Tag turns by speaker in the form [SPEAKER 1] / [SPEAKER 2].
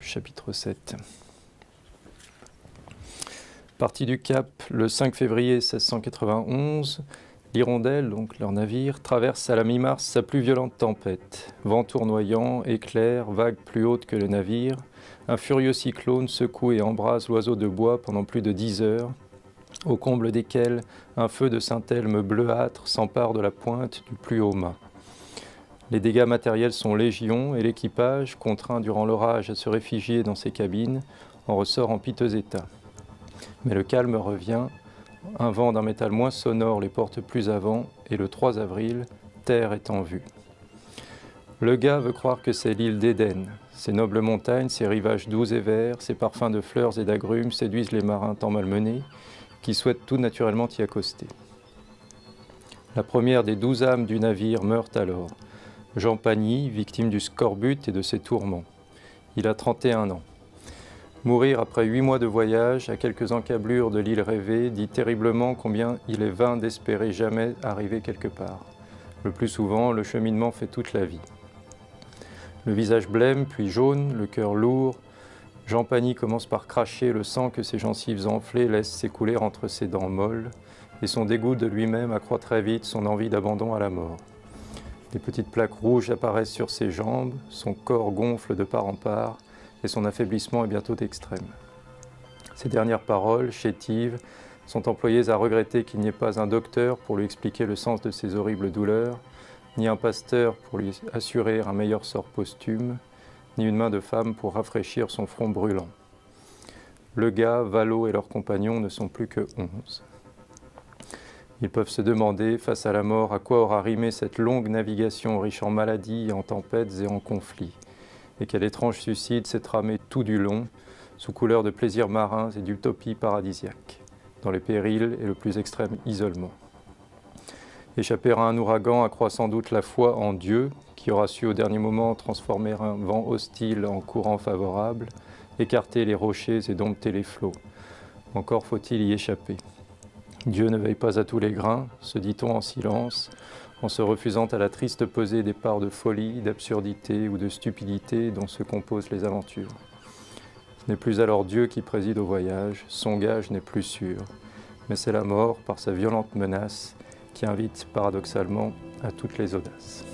[SPEAKER 1] chapitre 7. Parti du Cap le 5 février 1691, l'Hirondelle, donc leur navire, traverse à la mi-mars sa plus violente tempête. Vent tournoyant, éclairs, vagues plus hautes que le navire, un furieux cyclone secoue et embrase l'oiseau de bois pendant plus de 10 heures, au comble desquelles un feu de Saint-Elme bleuâtre s'empare de la pointe du plus haut mât. Les dégâts matériels sont légion et l'équipage, contraint durant l'orage à se réfugier dans ses cabines, en ressort en piteux état. Mais le calme revient, un vent d'un métal moins sonore les porte plus avant, et le 3 avril, terre est en vue. Le gars veut croire que c'est l'île d'Éden. Ses nobles montagnes, ses rivages doux et verts, ses parfums de fleurs et d'agrumes séduisent les marins tant malmenés, qui souhaitent tout naturellement y accoster. La première des 12 âmes du navire meurt alors. Jean Pagny, victime du scorbut et de ses tourments. Il a 31 ans. Mourir après 8 mois de voyage, à quelques encablures de l'île rêvée, dit terriblement combien il est vain d'espérer jamais arriver quelque part. Le plus souvent, le cheminement fait toute la vie. Le visage blême, puis jaune, le cœur lourd, Jean Pagny commence par cracher le sang que ses gencives enflées laissent s'écouler entre ses dents molles, et son dégoût de lui-même accroît très vite son envie d'abandon à la mort. Des petites plaques rouges apparaissent sur ses jambes, son corps gonfle de part en part, et son affaiblissement est bientôt extrême. Ses dernières paroles, chétives, sont employées à regretter qu'il n'y ait pas un docteur pour lui expliquer le sens de ses horribles douleurs, ni un pasteur pour lui assurer un meilleur sort posthume, ni une main de femme pour rafraîchir son front brûlant. Le gars, Vallot et leurs compagnons ne sont plus que 11. Ils peuvent se demander, face à la mort, à quoi aura rimé cette longue navigation riche en maladies, en tempêtes et en conflits, et quel étrange suicide s'est tramé tout du long, sous couleur de plaisirs marins et d'utopies paradisiaques, dans les périls et le plus extrême isolement. Échapper à un ouragan accroît sans doute la foi en Dieu, qui aura su au dernier moment transformer un vent hostile en courant favorable, écarter les rochers et dompter les flots. Encore faut-il y échapper. Dieu ne veille pas à tous les grains, se dit-on en silence, en se refusant à la triste pesée des parts de folie, d'absurdité ou de stupidité dont se composent les aventures. Ce n'est plus alors Dieu qui préside au voyage, son gage n'est plus sûr, mais c'est la mort, par sa violente menace, qui invite paradoxalement à toutes les audaces.